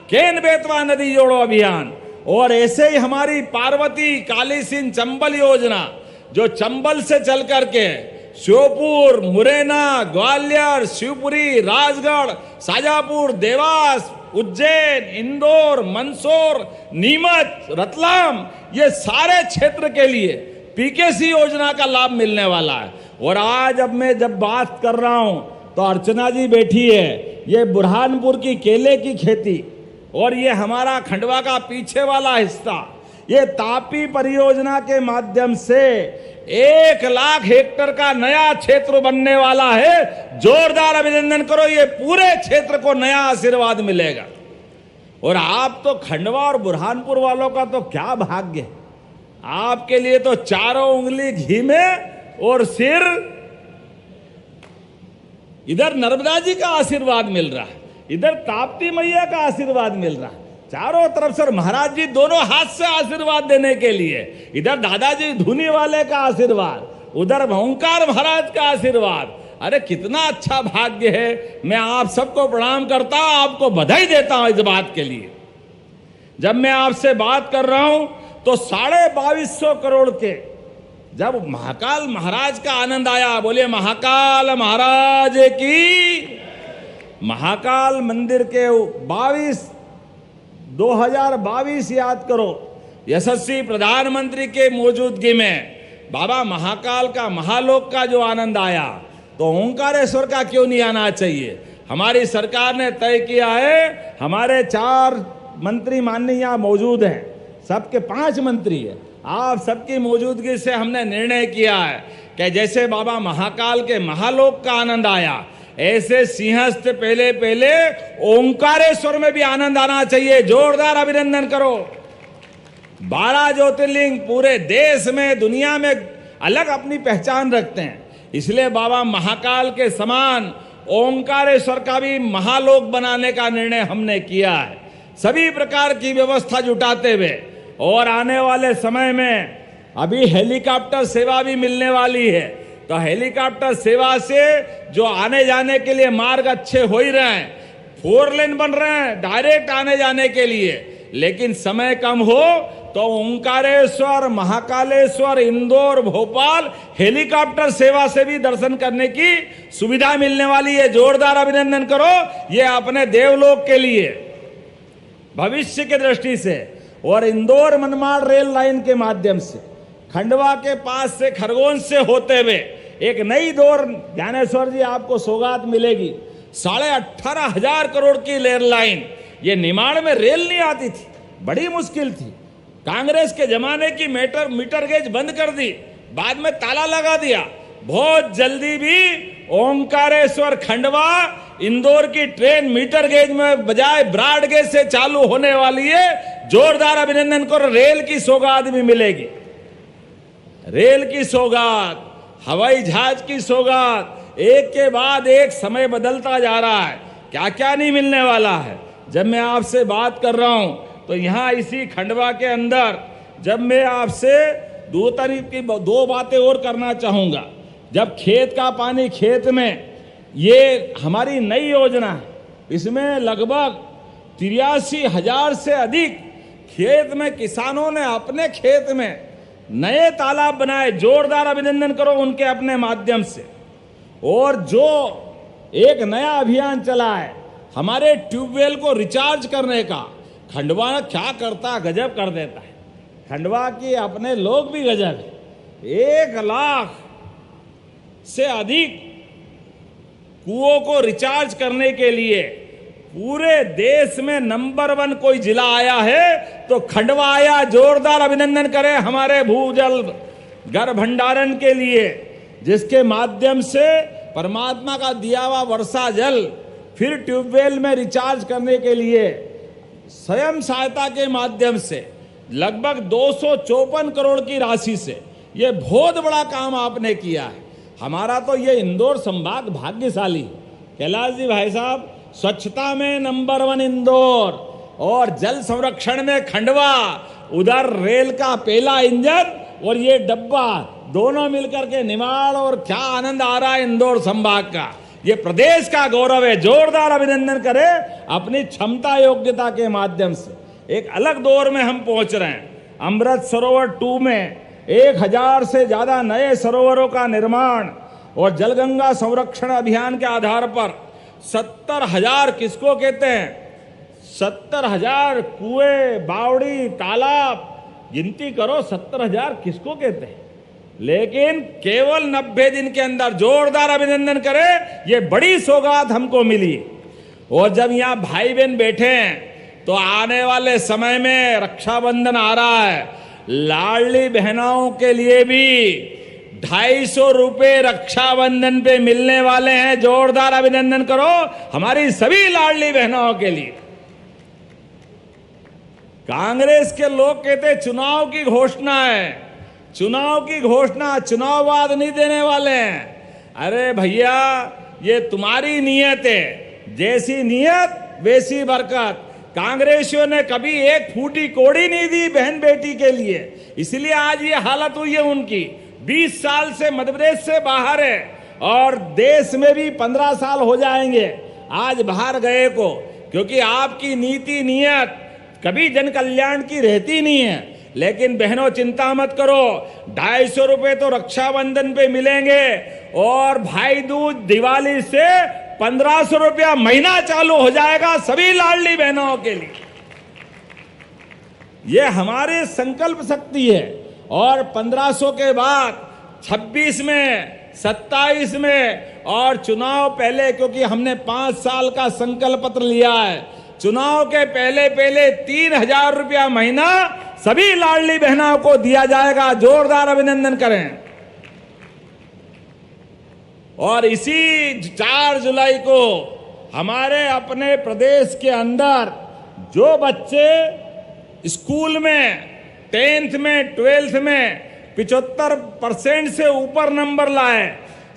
केन बेतवा नदी जोड़ो अभियान, और ऐसे ही हमारी पार्वती काली सिंह चंबल योजना, जो चंबल से चल करके श्योपुर, मुरैना, ग्वालियर, शिवपुरी, राजगढ़, शाजापुर, देवास, उज्जैन, इंदौर, मंदसौर, नीमच, रतलाम, ये सारे क्षेत्र के लिए पीकेसी योजना का लाभ मिलने वाला है। और आज अब मैं जब बात कर रहा हूं तो अर्चना जी बैठी है, ये बुरहानपुर की केले की खेती और ये हमारा खंडवा का पीछे वाला हिस्सा, ये तापी परियोजना के माध्यम से 1 लाख हेक्टेयर का नया क्षेत्र बनने वाला है। जोरदार अभिनंदन करो, ये पूरे क्षेत्र को नया आशीर्वाद मिलेगा। और आप तो खंडवा और बुरहानपुर वालों का तो क्या भाग्य है, आपके लिए तो चारों उंगली घी में और सिर इधर नर्मदा जी का आशीर्वाद मिल रहा है, इधर ताप्ती मैया का आशीर्वाद मिल रहा है, चारों तरफ से महाराज जी दोनों हाथ से आशीर्वाद देने के लिए, इधर दादाजी धुनी वाले का आशीर्वाद, उधर ओंकार महाराज का आशीर्वाद। अरे कितना अच्छा भाग्य है। मैं आप सबको प्रणाम करता हूं, आपको बधाई देता हूं इस बात के लिए। जब मैं आपसे बात कर रहा हूं तो 2250 करोड़ के जब महाकाल महाराज का आनंद आया, बोलिए महाकाल महाराज की। महाकाल मंदिर के 2022 याद करो, यशस्वी प्रधानमंत्री के मौजूदगी में बाबा महाकाल का महालोक का जो आनंद आया, तो ओंकारेश्वर का क्यों नहीं आना चाहिए। हमारी सरकार ने तय किया है, हमारे 4 मंत्री माननीय यहाँ मौजूद हैं, सबके 5 मंत्री है, आप सबकी मौजूदगी से हमने निर्णय किया है कि जैसे बाबा महाकाल के महालोक का आनंद आया, ऐसे सिंहस्थ पहले ओंकारेश्वर में भी आनंद आना चाहिए। जोरदार अभिनंदन करो। 12 ज्योतिर्लिंग पूरे देश में, दुनिया में अलग अपनी पहचान रखते हैं, इसलिए बाबा महाकाल के समान ओंकारेश्वर का भी महालोक बनाने का निर्णय हमने किया है, सभी प्रकार की व्यवस्था जुटाते हुए। और आने वाले समय में अभी हेलीकॉप्टर सेवा भी मिलने वाली है, तो हेलीकॉप्टर सेवा से जो आने जाने के लिए मार्ग अच्छे हो ही रहे हैं, 4 लेन बन रहे हैं डायरेक्ट आने जाने के लिए, लेकिन समय कम हो तो ओंकारेश्वर, महाकालेश्वर, इंदौर, भोपाल हेलीकॉप्टर सेवा से भी दर्शन करने की सुविधा मिलने वाली है। जोरदार अभिनंदन करो, ये अपने देवलोक के लिए भविष्य की दृष्टि से। और इंदौर मनमाड़ रेल लाइन के माध्यम से खंडवा के पास से खरगोन से होते हुए एक नई दौर, ज्ञानेश्वर जी आपको सौगात मिलेगी, 18,500 करोड़ की रेल लाइन। ये निमाड़ में रेल नहीं आती थी, बड़ी मुश्किल थी, कांग्रेस के जमाने की मीटर गेज बंद कर दी, बाद में ताला लगा दिया। बहुत जल्दी भी ओंकारेश्वर खंडवा इंदौर की ट्रेन मीटर गेज में बजाय ब्रॉड गेज से चालू होने वाली है। जोरदार अभिनंदन करो। रेल की सौगात भी मिलेगी, रेल की सौगात, हवाई जहाज की सौगात, एक के बाद एक समय बदलता जा रहा है, क्या क्या नहीं मिलने वाला है। जब मैं आपसे बात कर रहा हूं तो यहां इसी खंडवा के अंदर जब मैं आपसे 2 बातें और करना चाहूंगा। जब खेत का पानी खेत में, ये हमारी नई योजना है, इसमें लगभग 83,000 से अधिक खेत में किसानों ने अपने खेत में नए तालाब बनाए। जोरदार अभिनंदन करो उनके अपने माध्यम से। और जो एक नया अभियान चला है हमारे ट्यूबवेल को रिचार्ज करने का। खंडवा क्या करता, गजब कर देता है। खंडवा के अपने लोग भी गजब है। 1 लाख से अधिक कुओं को रिचार्ज करने के लिए पूरे देश में नंबर 1 कोई जिला आया है तो खंडवा आया। जोरदार अभिनंदन करें हमारे भूजल घर भंडारण के लिए, जिसके माध्यम से परमात्मा का दिया हुआ वर्षा जल फिर ट्यूबवेल में रिचार्ज करने के लिए स्वयं सहायता के माध्यम से लगभग 254 करोड़ की राशि से ये बहुत बड़ा काम आपने किया है। हमारा तो ये इंदौर संभाग भाग्यशाली। कैलाश जी भाई साहब, स्वच्छता में नंबर 1 इंदौर और जल संरक्षण में खंडवा, उधर रेल का पहला इंजन और ये डब्बा दोनों मिलकर के निमाड़, और क्या आनंद आ रहा है इंदौर संभाग का। ये प्रदेश का गौरव है। जोरदार अभिनंदन करें अपनी क्षमता योग्यता के माध्यम से। एक अलग दौर में हम पहुंच रहे हैं। अमृत सरोवर 2 में 1000 से ज्यादा नए सरोवरों का निर्माण और जलगंगा संरक्षण अभियान के आधार पर 70,000 किसको कहते हैं, 70,000 कुएं, बावड़ी, तालाब, गिनती करो 70,000 किसको कहते हैं। लेकिन केवल 90 दिन के अंदर, जोरदार अभिनंदन करें, ये बड़ी सौगात हमको मिली। और जब यहां भाई बहन बैठे हैं तो आने वाले समय में रक्षाबंधन आ रहा है, लाडली बहनों के लिए भी 250 रुपए रक्षाबंधन पे मिलने वाले हैं। जोरदार अभिनंदन करो हमारी सभी लाडली बहनों के लिए। कांग्रेस के लोग कहते चुनाव की घोषणा है, चुनाव की घोषणा, चुनाव बाद नहीं देने वाले हैं। अरे भैया, ये तुम्हारी नीयत है, जैसी नीयत वैसी बरकत। कांग्रेसियों ने कभी एक फूटी कोड़ी नहीं दी बहन बेटी के लिए, इसलिए आज ये हालत हुई है उनकी। 20 साल से मध्य प्रदेश से बाहर है और देश में भी 15 साल हो जाएंगे आज बाहर गए को, क्योंकि आपकी नीति नीयत कभी जन कल्याण की रहती नहीं है। लेकिन बहनों चिंता मत करो, 250 रुपए तो रक्षाबंधन पे मिलेंगे और भाई दूज दिवाली से 1500 रुपया महीना चालू हो जाएगा सभी लाडली बहनों के लिए। ये हमारे संकल्प शक्ति है। और 1500 के बाद 26 में, 27 में और चुनाव पहले, क्योंकि हमने 5 साल का संकल्प पत्र लिया है, चुनाव के पहले 3000 रुपया महीना सभी लाडली बहनों को दिया जाएगा। जोरदार अभिनंदन करें। और इसी 4 जुलाई को हमारे अपने प्रदेश के अंदर जो बच्चे स्कूल में 10th में 12th में 75% से ऊपर नंबर लाए,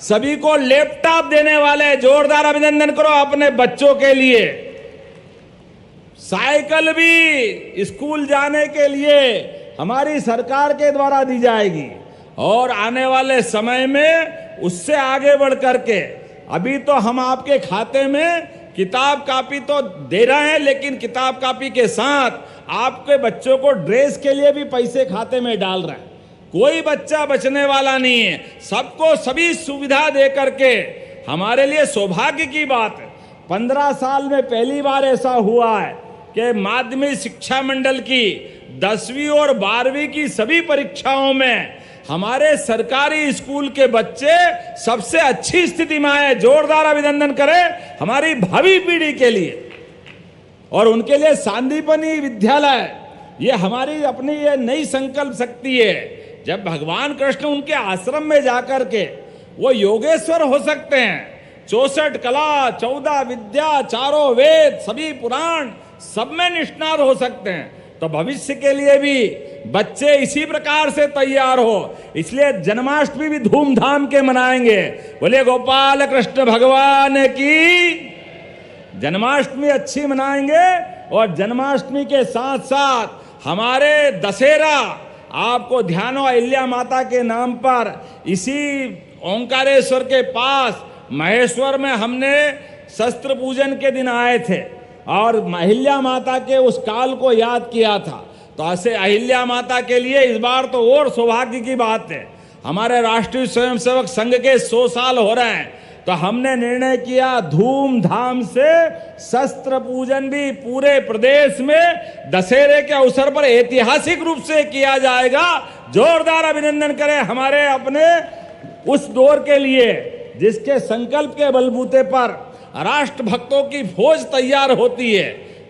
सभी को लैपटॉप देने वाले। जोरदार अभिनंदन करो अपने बच्चों के लिए। साइकिल भी स्कूल जाने के लिए हमारी सरकार के द्वारा दी जाएगी। और आने वाले समय में उससे आगे बढ़ करके, अभी तो हम आपके खाते में किताब कापी तो दे रहे हैं, लेकिन किताब कापी के साथ आपके बच्चों को ड्रेस के लिए भी पैसे खाते में डाल रहे हैं। कोई बच्चा बचने वाला नहीं है, सबको सभी सुविधा दे करके हमारे लिए सौभाग्य की बात है। 15 साल में पहली बार ऐसा हुआ है कि माध्यमिक शिक्षा मंडल की 10वीं और 12वीं की सभी परीक्षाओं में हमारे सरकारी स्कूल के बच्चे सबसे अच्छी स्थिति में आए। जोरदार अभिनंदन करें हमारी भावी पीढ़ी के लिए। और उनके लिए सांदीपनी विद्यालय, ये हमारी अपनी ये नई संकल्प शक्ति है। जब भगवान कृष्ण उनके आश्रम में जाकर के वो योगेश्वर हो सकते हैं, 64 कला, 14 विद्या, 4 वेद, सभी पुराण, सब में निष्णात हो सकते हैं, तो भविष्य के लिए भी बच्चे इसी प्रकार से तैयार हो। इसलिए जन्माष्टमी भी धूमधाम के मनाएंगे। बोले गोपाल कृष्ण भगवान की। जन्माष्टमी अच्छी मनाएंगे और जन्माष्टमी के साथ साथ हमारे दशहरा, आपको ध्यान हो अहिल्या माता के नाम पर इसी ओंकारेश्वर के पास महेश्वर में हमने शस्त्र पूजन के दिन आए थे और अहिल्या माता के उस काल को याद किया था। तो ऐसे अहिल्या माता के लिए इस बार तो और सौभाग्य की बात है, हमारे राष्ट्रीय स्वयंसेवक संघ के 100 साल हो रहे हैं। तो हमने निर्णय किया धूमधाम से शस्त्र पूजन भी पूरे प्रदेश में दशहरे के अवसर पर ऐतिहासिक रूप से किया जाएगा। जोरदार अभिनंदन करें हमारे अपने उस दौर के लिए जिसके संकल्प के बलबूते पर राष्ट्र भक्तों की फौज तैयार होती है।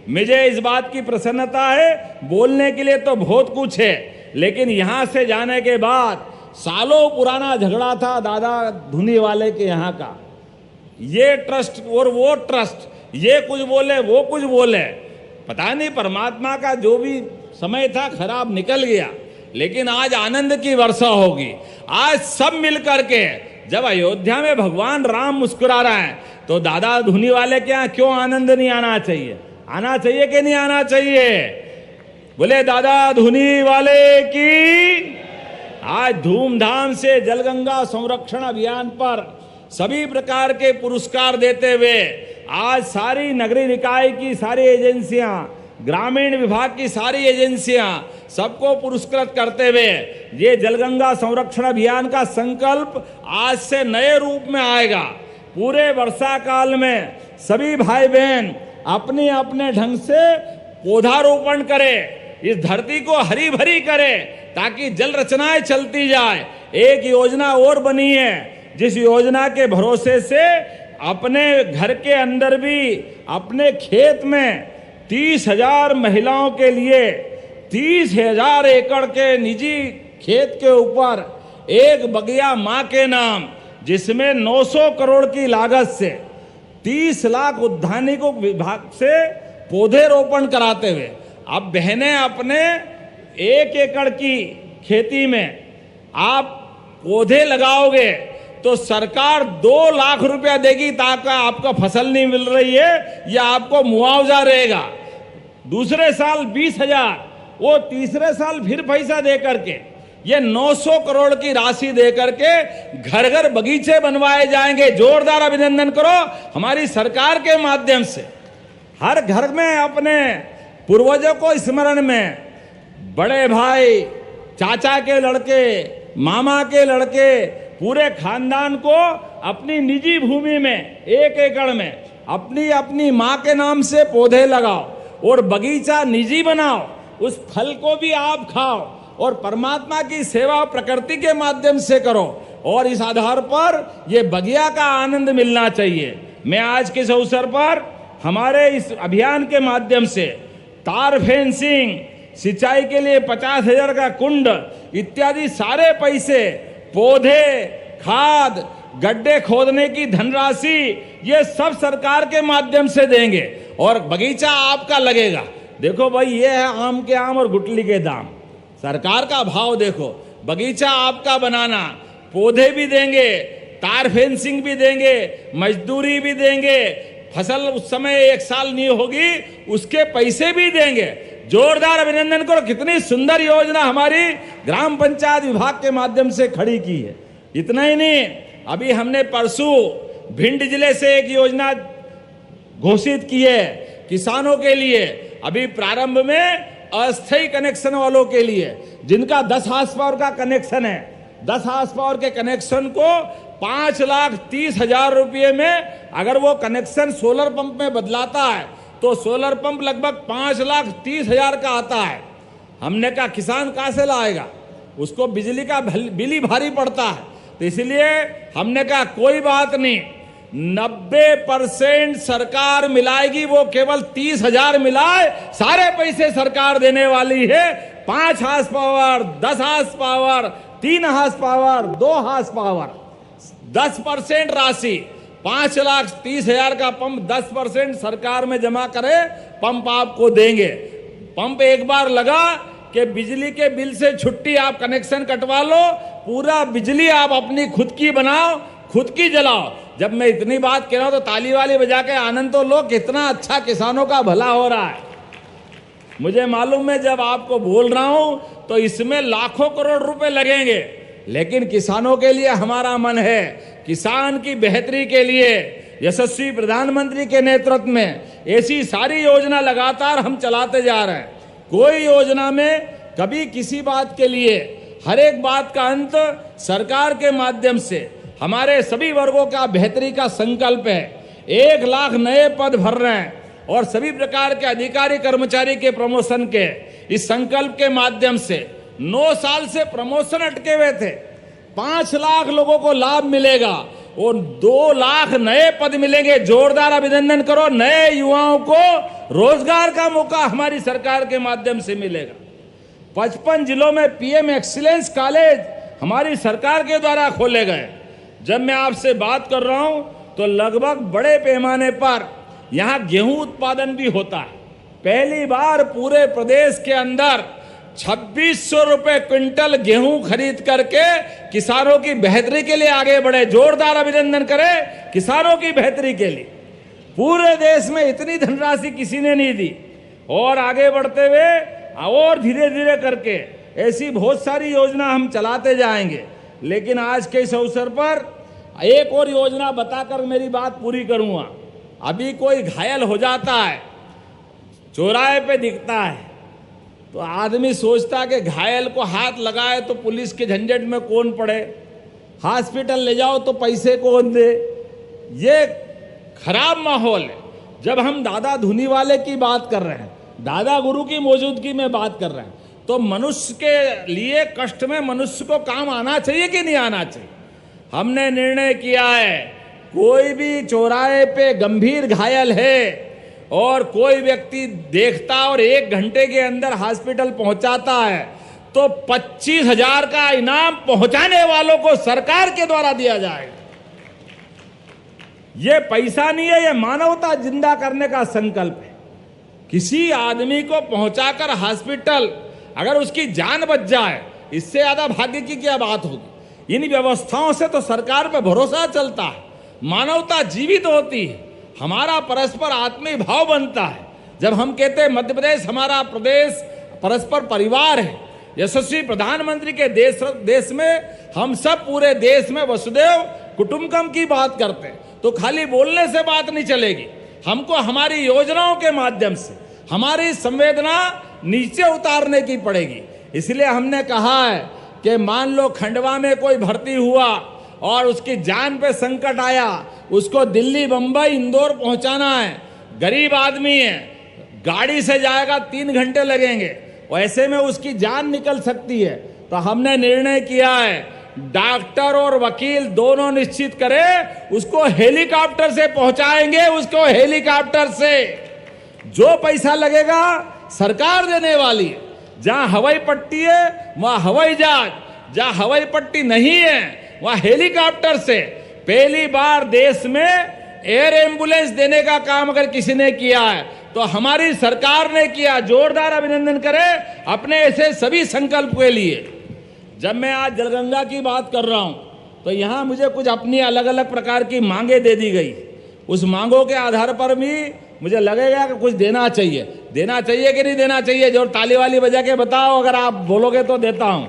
मुझे इस बात की प्रसन्नता है, बोलने के लिए तो बहुत कुछ है, लेकिन यहां से जाने के बाद सालों पुराना झगड़ा था दादा धुनी वाले के यहाँ का, ये ट्रस्ट और वो ट्रस्ट, ये कुछ बोले वो कुछ बोले, पता नहीं परमात्मा का जो भी समय था खराब निकल गया, लेकिन आज आनंद की वर्षा होगी। आज सब मिल करके जब अयोध्या में भगवान राम मुस्कुरा रहा है तो दादा धुनी वाले के यहाँ क्यों आनंद नहीं आना चाहिए? आना चाहिए कि नहीं आना चाहिए? बोले दादा धुनी वाले की। आज धूमधाम से जलगंगा संरक्षण अभियान पर सभी प्रकार के पुरस्कार देते हुए आज सारी नगरीय निकाय की सारी एजेंसियां, ग्रामीण विभाग की सारी एजेंसियां सबको पुरस्कृत करते हुए ये जलगंगा संरक्षण अभियान का संकल्प आज से नए रूप में आएगा। पूरे वर्षा काल में सभी भाई बहन अपने अपने ढंग से पौधारोपण करें, इस धरती को हरी भरी करें ताकि जल रचनाएं चलती जाए। एक योजना और बनी है जिस योजना के भरोसे से अपने घर के अंदर भी अपने खेत में 30,000 महिलाओं के लिए 30,000 एकड़ के निजी खेत के ऊपर एक बगिया मां के नाम, जिसमें 900 करोड़ की लागत से 30 लाख उद्यानिकों विभाग से पौधे रोपण कराते हुए अब बहनें अपने 1 एकड़ की खेती में आप पौधे लगाओगे तो सरकार 2 लाख रुपया देगी ताकि आपका फसल नहीं मिल रही है या आपको मुआवजा रहेगा। दूसरे साल 20,000, वो तीसरे साल फिर पैसा दे करके ये 900 करोड़ की राशि दे करके घर घर बगीचे बनवाए जाएंगे। जोरदार अभिनंदन करो हमारी सरकार के माध्यम से। हर घर में अपने पूर्वजों को स्मरण में बड़े भाई, चाचा के लड़के, मामा के लड़के, पूरे खानदान को अपनी निजी भूमि में 1 एकड़ में अपनी अपनी मां के नाम से पौधे लगाओ और बगीचा निजी बनाओ, उस फल को भी आप खाओ और परमात्मा की सेवा प्रकृति के माध्यम से करो और इस आधार पर ये बगिया का आनंद मिलना चाहिए। मैं आज के इस अवसर पर हमारे इस अभियान के माध्यम से तार फेंसिंग, सिंचाई के लिए 50,000 का कुंड इत्यादि सारे पैसे, पौधे, खाद, गड्ढे खोदने की धनराशि, ये सब सरकार के माध्यम से देंगे और बगीचा आपका लगेगा। देखो भाई, ये है आम के आम और गुटली के दाम, सरकार का भाव देखो। बगीचा आपका बनाना, पौधे भी देंगे, तार फेंसिंग भी देंगे, मजदूरी भी देंगे, फसल उस समय 1 साल नहीं होगी उसके पैसे भी देंगे। जोरदार अभिनंदन करो, कितनी सुंदर योजना हमारी ग्राम पंचायत विभाग के माध्यम से खड़ी की है। इतना ही नहीं, अभी हमने परसों भिंड जिले से एक योजना घोषित की है किसानों के लिए। अभी प्रारंभ में अस्थायी कनेक्शन वालों के लिए जिनका 10 हार्स पावर का कनेक्शन है, 10 हार्स पावर के कनेक्शन को 5,30,000 रुपये में अगर वो कनेक्शन सोलर पंप में बदलाता है तो सोलर पंप लगभग 5,30,000 का आता है। हमने कहा किसान कहाँ से लाएगा, उसको बिजली का बिल ही भारी पड़ता है। तो इसलिए हमने कहा कोई बात नहीं, 90% सरकार मिलाएगी, वो केवल 30,000 मिलाए, सारे पैसे सरकार देने वाली है। 5 horse power, 10 horse power, 3 horse power, 2 horse power, 10% राशि, 5,30,000 का पंप 10% सरकार में जमा करे, पंप आपको देंगे। पंप एक बार लगा कि बिजली के बिल से छुट्टी, आप कनेक्शन कटवा लो, पूरा बिजली आप अपनी खुद की बनाओ, खुद की जलाओ। जब मैं इतनी बात कह रहा हूं तो ताली वाली बजा के आनंद तो लो, कितना अच्छा किसानों का भला हो रहा है। मुझे मालूम है जब आपको बोल रहा हूं तो इसमें लाखों करोड़ रुपए लगेंगे, लेकिन किसानों के लिए हमारा मन है, किसान की बेहतरी के लिए यशस्वी प्रधानमंत्री के नेतृत्व में ऐसी सारी योजना लगातार हम चलाते जा रहे हैं। कोई योजना में कभी किसी बात के लिए, हर एक बात का अंत सरकार के माध्यम से हमारे सभी वर्गों का बेहतरी का संकल्प है। 1 लाख नए पद भर रहे हैं और सभी प्रकार के अधिकारी कर्मचारी के प्रमोशन के इस संकल्प के माध्यम से 9 साल से प्रमोशन अटके हुए थे, 5 लाख लोगों को लाभ मिलेगा और 2 लाख नए पद मिलेंगे। जोरदार अभिनंदन करो। नए युवाओं को रोजगार का मौका हमारी सरकार के माध्यम से मिलेगा। 55 जिलों में पीएम एक्सीलेंस कॉलेज हमारी सरकार के द्वारा खोले गए। जब मैं आपसे बात कर रहा हूं तो लगभग बड़े पैमाने पर यहां गेहूं उत्पादन भी होता है। पहली बार पूरे प्रदेश के अंदर 2600 रुपए क्विंटल गेहूं खरीद करके किसानों की बेहतरी के लिए आगे बढ़े। जोरदार अभिनंदन करें किसानों की बेहतरी के लिए। पूरे देश में इतनी धनराशि किसी ने नहीं दी और आगे बढ़ते हुए और धीरे धीरे करके ऐसी बहुत सारी योजना हम चलाते जाएंगे। लेकिन आज के इस अवसर पर एक और योजना बताकर मेरी बात पूरी करूंगा। अभी कोई घायल हो जाता है, चौराहे पे दिखता है, तो आदमी सोचता है कि घायल को हाथ लगाए तो पुलिस के झंझट में कौन पड़े, हॉस्पिटल ले जाओ तो पैसे कौन दे। ये खराब माहौल है। जब हम दादा धुनी वाले की बात कर रहे हैं, दादा गुरु की मौजूदगी में बात कर रहे हैं, तो मनुष्य के लिए कष्ट में मनुष्य को काम आना चाहिए कि नहीं आना चाहिए। हमने निर्णय किया है कोई भी चौराहे पे गंभीर घायल है और कोई व्यक्ति देखता और 1 घंटे के अंदर हॉस्पिटल पहुंचाता है तो 25,000 का इनाम पहुंचाने वालों को सरकार के द्वारा दिया जाएगा। ये पैसा नहीं है, ये मानवता जिंदा करने का संकल्प है। किसी आदमी को पहुंचाकर हॉस्पिटल अगर उसकी जान बच जाए, इससे ज्यादा भाग्य की क्या बात होगी। इन व्यवस्थाओं से तो सरकार पर भरोसा चलता है, मानवता जीवित होती है, हमारा परस्पर आत्मीय भाव बनता है। जब हम कहते हैं मध्य प्रदेश हमारा प्रदेश परस्पर परिवार है, यशस्वी प्रधानमंत्री के देश में हम सब पूरे देश में वसुदेव कुटुंबकम की बात करते हैं, तो खाली बोलने से बात नहीं चलेगी। हमको हमारी योजनाओं के माध्यम से हमारी संवेदना नीचे उतारने की पड़ेगी। इसलिए हमने कहा है कि मान लो खंडवा में कोई भर्ती हुआ और उसकी जान पे संकट आया, उसको दिल्ली, बंबई, इंदौर पहुंचाना है, गरीब आदमी है, गाड़ी से जाएगा 3 घंटे लगेंगे, ऐसे में उसकी जान निकल सकती है। तो हमने निर्णय किया है डॉक्टर और वकील दोनों निश्चित करें, उसको हेलीकॉप्टर से पहुंचाएंगे। उसको हेलीकॉप्टर से जो पैसा लगेगा सरकार देने वाली है। जहां हवाई पट्टी है वहां हवाई जहाज, जहां हवाई पट्टी नहीं है वहां हेलीकॉप्टर से। पहली बार देश में एयर एम्बुलेंस देने का काम अगर किसी ने किया है तो हमारी सरकार ने किया। जोरदार अभिनंदन करें अपने ऐसे सभी संकल्प के लिए। जब मैं आज जलगंगा की बात कर रहा हूं तो यहां मुझे कुछ अपनी अलग अलग प्रकार की मांगे दे दी गई। उस मांगों के आधार पर भी मुझे लगेगा कि कुछ देना चाहिए। देना चाहिए कि नहीं देना चाहिए? जो ताली वाली बजा के बताओ, अगर आप बोलोगे तो देता हूं।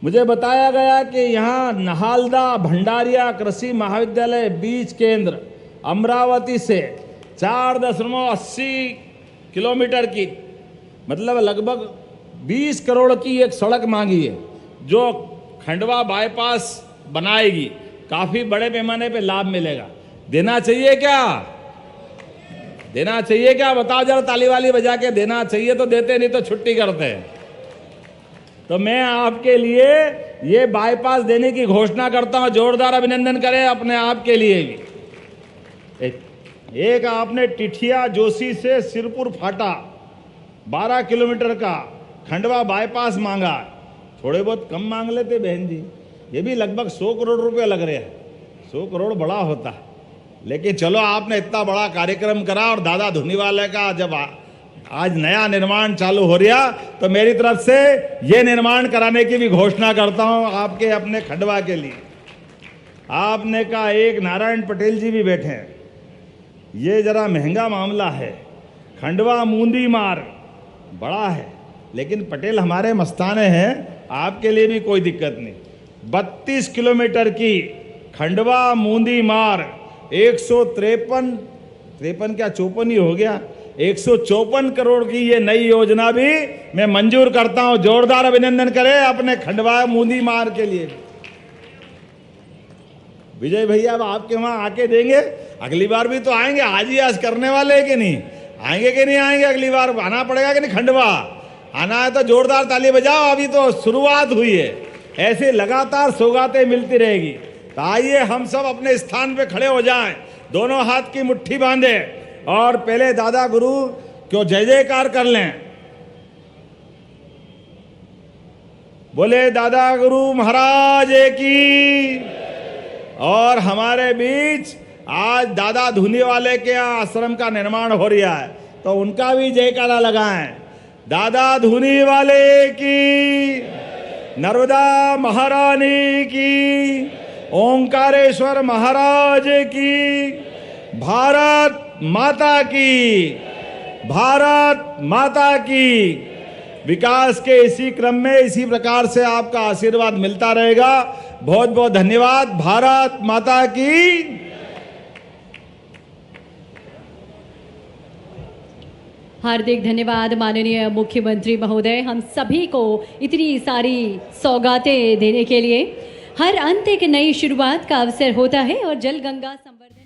मुझे बताया गया कि यहाँ नहालदा भंडारिया कृषि महाविद्यालय बीज केंद्र अमरावती से 4.80 किलोमीटर की, मतलब लगभग 20 करोड़ की एक सड़क मांगी है जो खंडवा बाईपास बनाएगी। काफी बड़े पैमाने पे लाभ मिलेगा। देना चाहिए क्या? देना चाहिए क्या? बताओ जरा ताली वाली बजा के। देना चाहिए तो देते, नहीं तो छुट्टी करते हैं। तो मैं आपके लिए ये बाईपास देने की घोषणा करता हूं। जोरदार अभिनंदन करें अपने आप के लिए भी। एक आपने टिठिया जोशी से सिरपुर फाटा 12 किलोमीटर का खंडवा बाईपास मांगा। थोड़े बहुत कम मांग लेते बहन जी, ये भी लगभग 100 करोड़ रुपए लग रहे हैं। 100 करोड़ बड़ा होता है, लेकिन चलो आपने इतना बड़ा कार्यक्रम करा। और दादा धुनीवाले का जब आज नया निर्माण चालू हो रहा तो मेरी तरफ से ये निर्माण कराने की भी घोषणा करता हूं आपके अपने खंडवा के लिए। आपने कहा एक नारायण पटेल जी भी बैठे हैं, ये जरा महंगा मामला है। खंडवा मूंदी मार्ग बड़ा है, लेकिन पटेल हमारे मस्ताने हैं, आपके लिए भी कोई दिक्कत नहीं। 32 किलोमीटर की खंडवा मूंदी मार्ग 153 क्या 54 ही हो गया, 154 करोड़ की ये नई योजना भी मैं मंजूर करता हूं। जोरदार अभिनंदन करें अपने खंडवा मूंदी मार्ग के लिए। विजय भैया अब आपके वहां आके देंगे, अगली बार भी तो आएंगे, आज ही आज करने वाले हैं कि नहीं, आएंगे कि नहीं आएंगे, अगली बार आना पड़ेगा कि नहीं, खंडवा आना है तो जोरदार ताली बजाओ, अभी तो शुरुआत हुई है, ऐसे लगातार सौगातें मिलती रहेगी। तो आइए हम सब अपने स्थान पे खड़े हो जाएं, दोनों हाथ की मुट्ठी बांधे और पहले दादा गुरु क्यों जय जयकार कर लें। बोले दादा गुरु महाराज की। और हमारे बीच आज दादा धुनी वाले के यहाँ आश्रम का निर्माण हो रहा है, तो उनका भी जयकारा लगाएं। दादा धुनी वाले की, नर्मदा महारानी की, ओंकारेश्वर महाराज की, भारत माता की, भारत माता की। विकास के इसी क्रम में इसी प्रकार से आपका आशीर्वाद मिलता रहेगा। बहुत बहुत धन्यवाद। भारत माता की। हार्दिक धन्यवाद माननीय मुख्यमंत्री महोदय, हम सभी को इतनी सारी सौगातें देने के लिए। हर अंत एक नई शुरुआत का अवसर होता है और जल गंगा संवर्धन